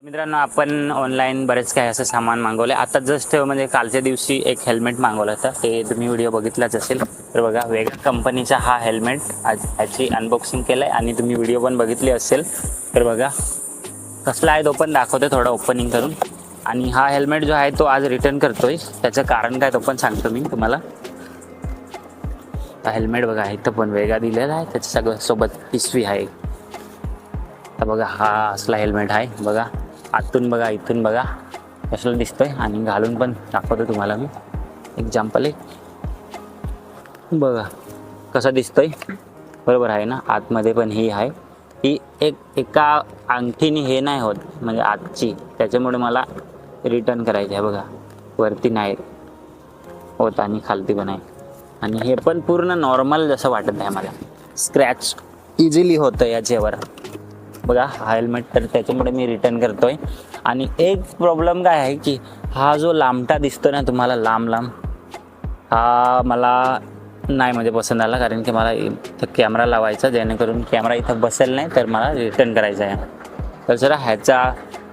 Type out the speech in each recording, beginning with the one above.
मित्रांनो, आपण ऑनलाईन बरेच काही असं सामान मागवलं. आता जस्ट म्हणजे कालच्या दिवशी एक हेल्मेट मागवलं होतं, ते तुम्ही व्हिडिओ बघितलाच असेल. तर बघा, वेगळ्या कंपनीचा हा हेल्मेट आज याची अनबॉक्सिंग केलं आहे आणि तुम्ही व्हिडिओ पण बघितली असेल. तर बघा कसला आहे तो पण दाखवतो थोडं ओपनिंग करून. आणि हा हेल्मेट जो आहे तो आज रिटर्न करतोय. त्याचं कारण काय तो पण सांगतो मी तुम्हाला. हा हेल्मेट बघा इथं पण वेगळा दिलेला आहे, त्याच्या सगळं सोबत पिशवी आहे. तर बघा हा असला हेल्मेट आहे. बघा आतून बघा, इथून बघा कसलं दिसतंय आणि घालून पण दाखवतो तुम्हाला मी एक्झाम्पल एक. बघा कसं दिसतंय, बरोबर आहे ना. आतमध्ये पण ही आहे, ही एका अंगठीने हे नाही होत म्हणजे आजची, त्याच्यामुळे मला रिटर्न करायची आहे. बघा वरती नाही होत आणि खालती पण आहे. आणि हे पण पूर्ण नॉर्मल जसं वाटत आहे मला, स्क्रॅच इझिली होतं याच्यावर. बघा हा हेल्मेट, तर त्याच्यामुळे मी रिटर्न करतोय. आणि एक प्रॉब्लेम काय आहे की हा जो लांबटा दिसतो ना तुम्हाला, लांब लांब, हा मला नाही म्हणजे पसंत आला. कारण की मला इथं कॅमेरा लावायचा, जेणेकरून कॅमेरा इथं बसेल नाही, तर मला रिटर्न करायचं आहे. तर जरा ह्याचा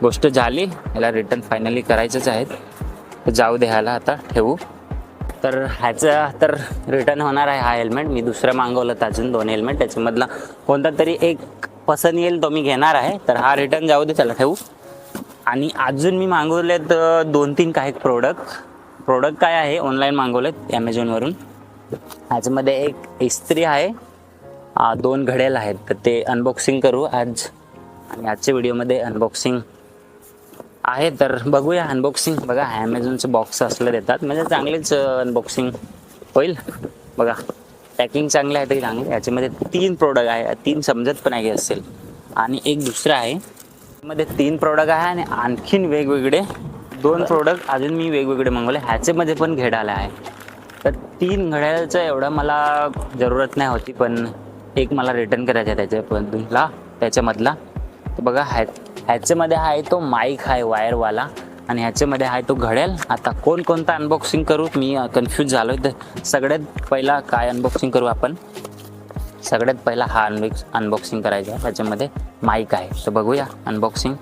गोष्ट झाली, ह्याला रिटर्न फायनली करायचंच आहे. तर जाऊ दे, ह्याला आता ठेवू. तर ह्याचा तर रिटर्न होणार आहे हा हेल्मेट. मी दुसरं मागवलं तर अजून 2 हेल्मेट, त्याच्यामधला कोणता तरी एक पसंत येईल तो मी घेणार आहे. तर हा रिटर्न जाऊ दे, त्याला ठेवू. आणि अजून मी मागवलेत 2-3 काही प्रोडक्ट काय आहे, ऑनलाईन मागवलेत ॲमेझॉनवरून. ह्याच्यामध्ये एक इस्त्री आहे, 2 घड्याळ आहेत. तर ते अनबॉक्सिंग करू आज, आणि आजच्या व्हिडिओमध्ये अनबॉक्सिंग आहे. तर बघूया अनबॉक्सिंग. बघा ॲमेझॉनचं बॉक्स असलं देतात म्हणजे चांगलीच अनबॉक्सिंग होईल. बघा पॅकिंग चांगलं आहे तरी चांगलं. याच्यामध्ये 3 प्रोडक्ट आहे, 3 समजत पण आहे असेल. आणि एक दुसरा आहे, मध्ये 3 प्रोडक्ट आहे आणि आणखीन वेगवेगळे 2 प्रोडक्ट अजून मी वेगवेगळे मागवले. ह्याच्यामध्ये पण घड्याळ आहे. तर 3 घड्याळाचं एवढं मला जरूरत नाही होती, पण एक मला रिटर्न करायचं आहे त्याच्यामधला. तर बघा ह्याच्यामध्ये आहे तो माईक आहे वायरवाला, आणि ह्याच्यामध्ये आहे तो घड्याळ. आता कोणता अनबॉक्सिंग करू मी कन्फ्यूज झालो आहे. तर सगळ्यात पहिला काय अनबॉक्सिंग करू आपण, सगळ्यात पहिला हा अनबॉक्सिंग करायचा आहे. त्याच्यामध्ये माईक आहे, तर बघूया अनबॉक्सिंग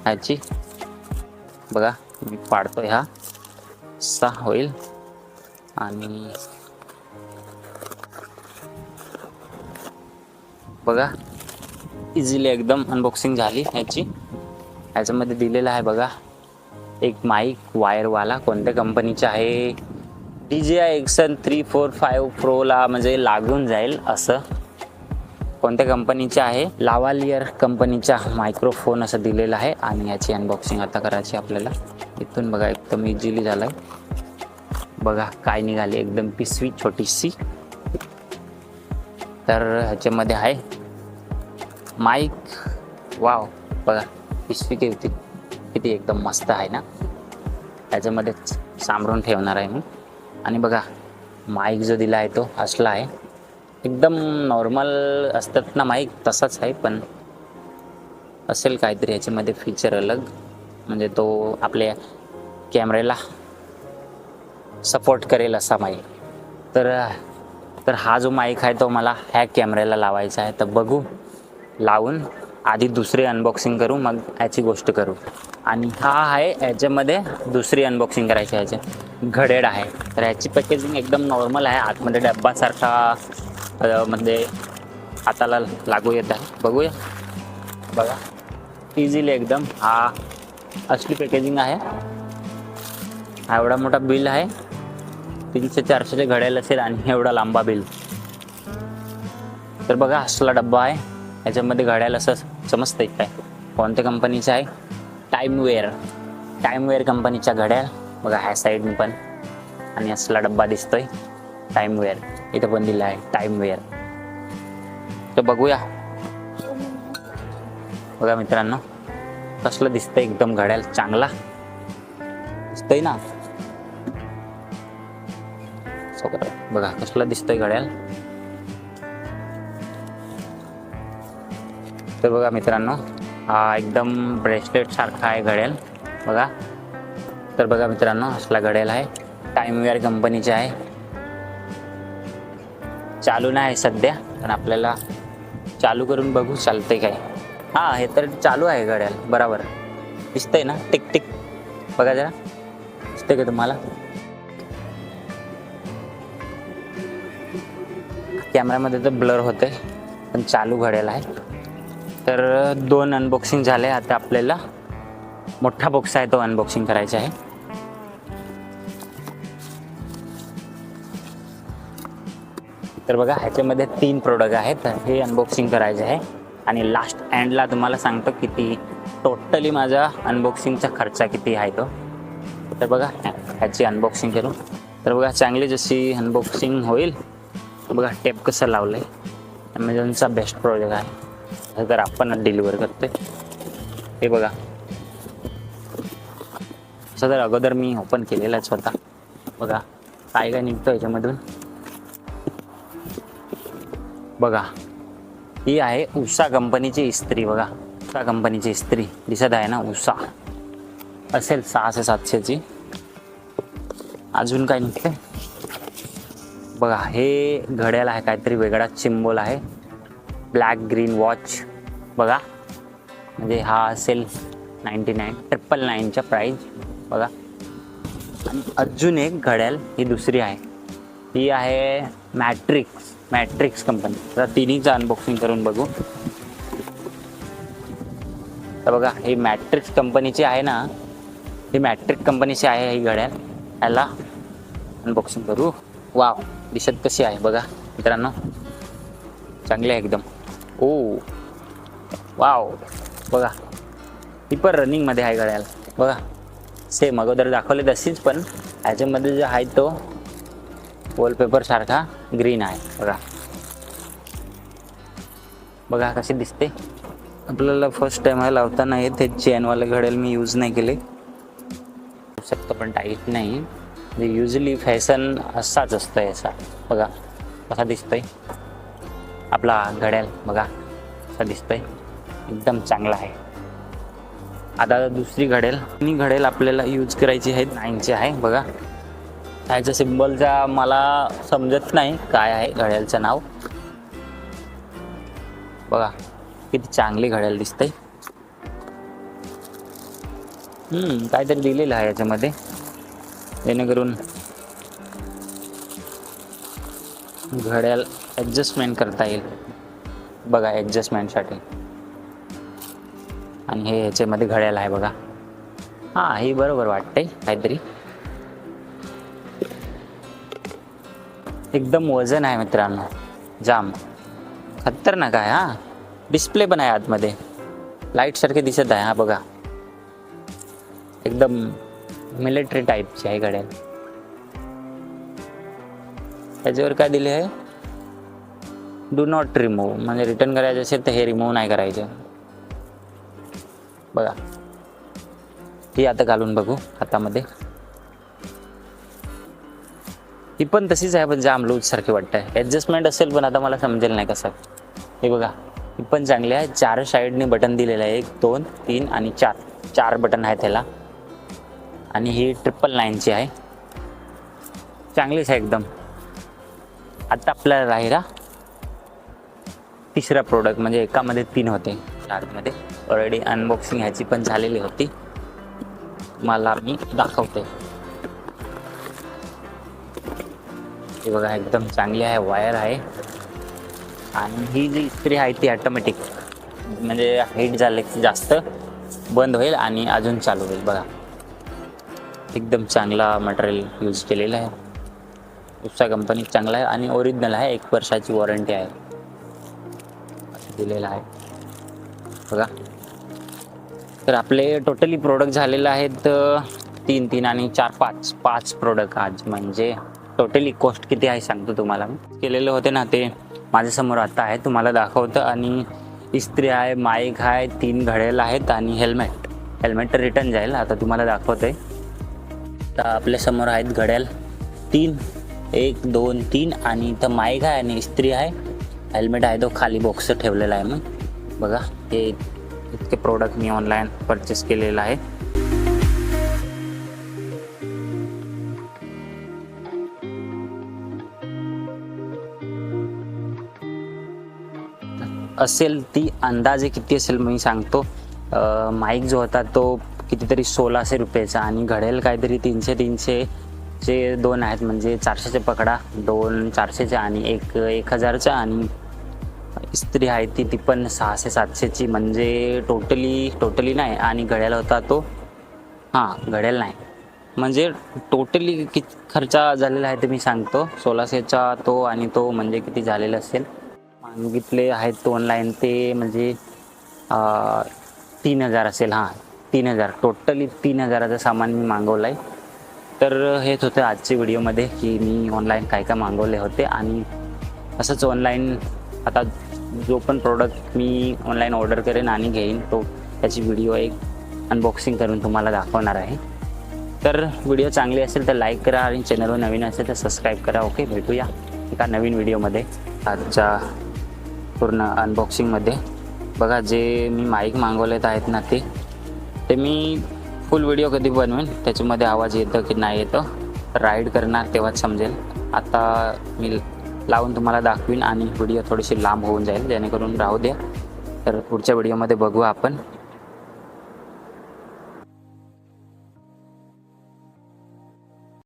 ह्याची. बघा मी पाडतोय, हा असा होईल. आणि बघा इझिली एकदम अनबॉक्सिंग झाली ह्याची. ह्याच्यामध्ये दिलेलं आहे बघा एक माईक वायरवाला, कोणत्या कंपनीचा आहे, DJI Action 345 प्रोला म्हणजे लागून जाईल असं. कोणत्या कंपनीचा आहे, लावालियर कंपनीचा मायक्रोफोन असं दिलेलं आहे. आणि याची अनबॉक्सिंग आता करायची आपल्याला. इथून बघा एकदम इझिली झालं आहे. बघा काय निघाली, एकदम पिशवी छोटीशी. तर ह्याच्यामध्ये आहे माईक. वाव, बघा पिशवी किती एकदम मस्त आहे ना. ह्याच्यामध्येच सांभाळून ठेवणार आहे मी. आणि बघा माईक जो दिला आहे तो असला आहे, एकदम नॉर्मल असतात ना माईक, तसाच आहे. पण असेल काहीतरी ह्याच्यामध्ये फीचर अलग, म्हणजे तो आपल्या कॅमेऱ्याला सपोर्ट करेल असा माईक. तर हा जो माईक आहे तो मला ह्या कॅमेऱ्याला लावायचा आहे. तर बघू लावून, आधी दुसरी अनबॉक्सिंग करू, मग याची गोष्ट करू. आणि हा आहे याच्यामध्ये दुसरी अनबॉक्सिंग करायची. ह्याचे घड्याळ आहे. तर ह्याची पॅकेजिंग एकदम नॉर्मल आहे, आतमध्ये डब्बासारखा म्हणजे हाताला लागू येत आहे. बघूया, बघा इझिली एकदम. हा असली पॅकेजिंग आहे. हा एवढा मोठा बिल आहे, 300-400चे घड्याळ असेल आणि एवढा लांबा बिल. तर बघा असला डब्बा आहे, याच्यामध्ये घड्याळ असं समजतंय काय कोणत्या कंपनीचं आहे, टाईमवेअर कंपनीचा घड्याळ. बघा ह्या साईडने पण, आणि असला डब्बा दिसतोय टाईमवेअर, इथं पण दिलं आहे टाईमवेअर. तर बघूया. बघा मित्रांनो कसलं दिसतंय, एकदम घड्याळ चांगला दिसतंय ना. बघा कसलं दिसतंय घड्याळ. तर बघा मित्रांनो हा एकदम ब्रेसलेट सारखा आहे घड्याळ. बघा, तर बघा मित्रांनो असला घड्याळ आहे, टाईमवेअर कंपनीचे आहे. चालू नाही सध्या, पण आपल्याला चालू करून बघू चालतंय काय. हा हे तर चालू आहे घड्याळ बरोबर दिसतंय ना टिक टिक बघा जरा दिसतंय का तुम्हाला कॅमेरामध्ये तर ब्लर होते पण चालू घड्याळ आहे तर 2 अनबॉक्सिंग झाले आता आपल्याला मोठा बॉक्स आहे तो अनबॉक्सिंग करायचा आहे तर बघा ह्याच्यामध्ये 3 प्रोडक्ट आहेत हे अनबॉक्सिंग करायचे आहे आणि लास्ट एंडला तुम्हाला सांगतो किती टोटली माझा अनबॉक्सिंगचा खर्च किती आहे तो तर बघा ह्याची अनबॉक्सिंग करू तर बघा चांगली जशी अनबॉक्सिंग होईल बघा टेप कसं लावलं आहे ॲमेझॉनचा बेस्ट प्रोडक्ट आहे तर आपण डिलिव्हर करतोय हे बघा असं तर अगोदर मी ओपन केलेलं आहे स्वतः बघा काय काय निघतं याच्यामधून बघा ही आहे उषा कंपनीची इस्त्री बघा उषा कंपनीची इस्त्री दिसत आहे ना उषा असेल 600-700ची अजून काय निघते बघा हे घड्याळ आहे काहीतरी वेगळा सिम्बॉल आहे ब्लॅक ग्रीन वॉच बघा म्हणजे हा असेल 99,999च्या प्राईज बघा आणि अजून एक घड्याळ ही दुसरी आहे ही आहे मॅट्रिक्स कंपनी आता तिन्हीचं अनबॉक्सिंग करून बघू तर बघा ही मॅट्रिक्स कंपनीची आहे ना ही मॅट्रिक्स कंपनीची आहे ही घड्याळ याला अनबॉक्सिंग करू वाव दिसत कशी आहे बघा मित्रांनो चांगली आहे एकदम ओ वाव बघा ही पण रनिंगमध्ये आहे घड्याळ बघा सेम अगोदर दाखवले तशीच पण ह्याच्यामध्ये जो आहे तो वॉलपेपर सारखा ग्रीन आहे बघा बघा कशी दिसते आपल्याला फर्स्ट टाइम आहे लावताना हे चेनवाले घड्याळ मी यूज नाही केले शकतो पण टाईट नाही म्हणजे युजली फॅशन असाच असतं याचा बघा कसा दिसतोय आपला घड्याळ बघा कसा दिसतोय एकदम चांगला आहे आता दुसरी घड्याळ आपल्याला यूज करायची आहे 9ची आहे बघा ह्याच्या सिम्बॉलचा मला समजत नाही काय आहे घड्याळचं नाव बघा किती चांगली घड्याळ दिसते काहीतरी दिलेलं आहे याच्यामध्ये जेणेकरून घड्याळ ॲडजस्टमेंट करता येईल बघा ॲडजस्टमेंटसाठी आणि हे ह्याच्यामध्ये घड्याळ आहे बघा हां हे बरोबर वाटतंय काहीतरी एकदम वजन आहे मित्रांनो जाम खतरनाक आहे हा डिस्प्ले पण आहे आतमध्ये लाईट सारखे दिसत आहे हा बघा एकदम मिलिटरी टाईपची आहे घड्याळ त्याच्यावर काय दिले आहे डू नॉट रिमूव्ह म्हणजे रिटर्न करायचं असेल तर हे रिमूव्ह नाही करायचं बघा ही आता घालून बघू हातामध्ये ही पण तशीच आहे पण जाम लूज सारखी वाटत आहे ॲडजस्टमेंट असेल पण आता मला समजेल नाही कसं हे बघा ही पण चांगली आहे 4 साईडने बटन दिलेलं आहे 1 2 3 आणि 4 बटन आहे त्याला आणि ही 999ची आहे चांगलीच आहे एकदम आता आपल्याला राहिला तिसरा प्रोडक्ट म्हणजे एकामध्ये 3 होते आतमध्ये ऑलरेडी अनबॉक्सिंग ह्याची पण झालेली होती मला मी दाखवते हे बघा एकदम चांगली आहे वायर आहे आणि ही जी इस्त्री आहे ती ऑटोमॅटिक म्हणजे हीट झाले की जास्त बंद होईल आणि अजून चालू होईल बघा एकदम चांगला मटेरियल यूज केलेला आहे उषा कंपनी चांगला आहे आणि ओरिजिनल आहे 1 वर्षाची वॉरंटी आहे दिलेला आहे बघा तर आपले टोटली प्रोडक्ट झालेले आहेत 3 आणि 4 5 प्रोडक्ट आज म्हणजे टोटली कॉस्ट किती आहे सांगतो तुम्हाला मी केलेले होते ना ते माझ्यासमोर आता आहे तुम्हाला दाखवतं आणि इस्त्री आहे माईक आहे 3 घड्याळ आहेत आणि हेल्मेट रिटर्न जाईल आता तुम्हाला दाखवतोय तर आपल्यासमोर आहेत घड्याळ 3 1 2 3 आणि इथं माईक आहे आणि इस्त्री आहे हेल्मेट आहे तो खाली बॉक्स ठेवलेला आहे मग बघा हे इतके प्रोडक्ट मी ऑनलाईन परचेस केलेलं आहे असेल ती अंदाजे किती असेल मी सांगतो. माईक जो होता तो कितीतरी 1600 रुपयाचा आणि घडेल काहीतरी 300चे दोन आहेत, म्हणजे 400चे पकडा, 2 400चे आणि एक 1000चा. आणि इस्त्री आहे ती पण 600-700ची, म्हणजे टोटली नाही. आणि घड्याळ होता तो, हां घड्याळ नाही, म्हणजे टोटली किती खर्च झालेला आहे ते मी सांगतो. 1600चा तो आणि तो म्हणजे किती झालेला असेल. मागितले आहेत तो ऑनलाईन ते म्हणजे 3000 असेल. हां 3000, टोटली 3000चं सामान मी मागवलं आहे. तर हेच होतं आजच्या व्हिडिओमध्ये की मी ऑनलाईन काय काय मागवले होते. आणि असंच ऑनलाईन आता जो पण प्रोडक्ट मी ऑनलाईन ऑर्डर करेन आणि घेईन तो त्याची व्हिडिओ एक अनबॉक्सिंग करून तुम्हाला दाखवणार आहे. तर व्हिडिओ चांगली असेल तर लाईक करा आणि चॅनलवर नवीन असेल तर सबस्क्राईब करा. ओके, भेटूया एका नवीन व्हिडिओमध्ये. आजच्या पूर्ण अनबॉक्सिंगमध्ये बघा जे मी माईक मागवलेत आहेत ना ते मी फुल व्हिडिओ कधी बनवेन, त्याच्यामध्ये आवाज येतं की नाही येतं राईड करणार तेव्हाच समजेल. आता मी लावून तुम्हाला दाखवीन आणि व्हिडिओ थोडीशी लांब होऊन जाईल, जेणेकरून राहू द्या. तर पुढच्या व्हिडिओमध्ये बघू आपण.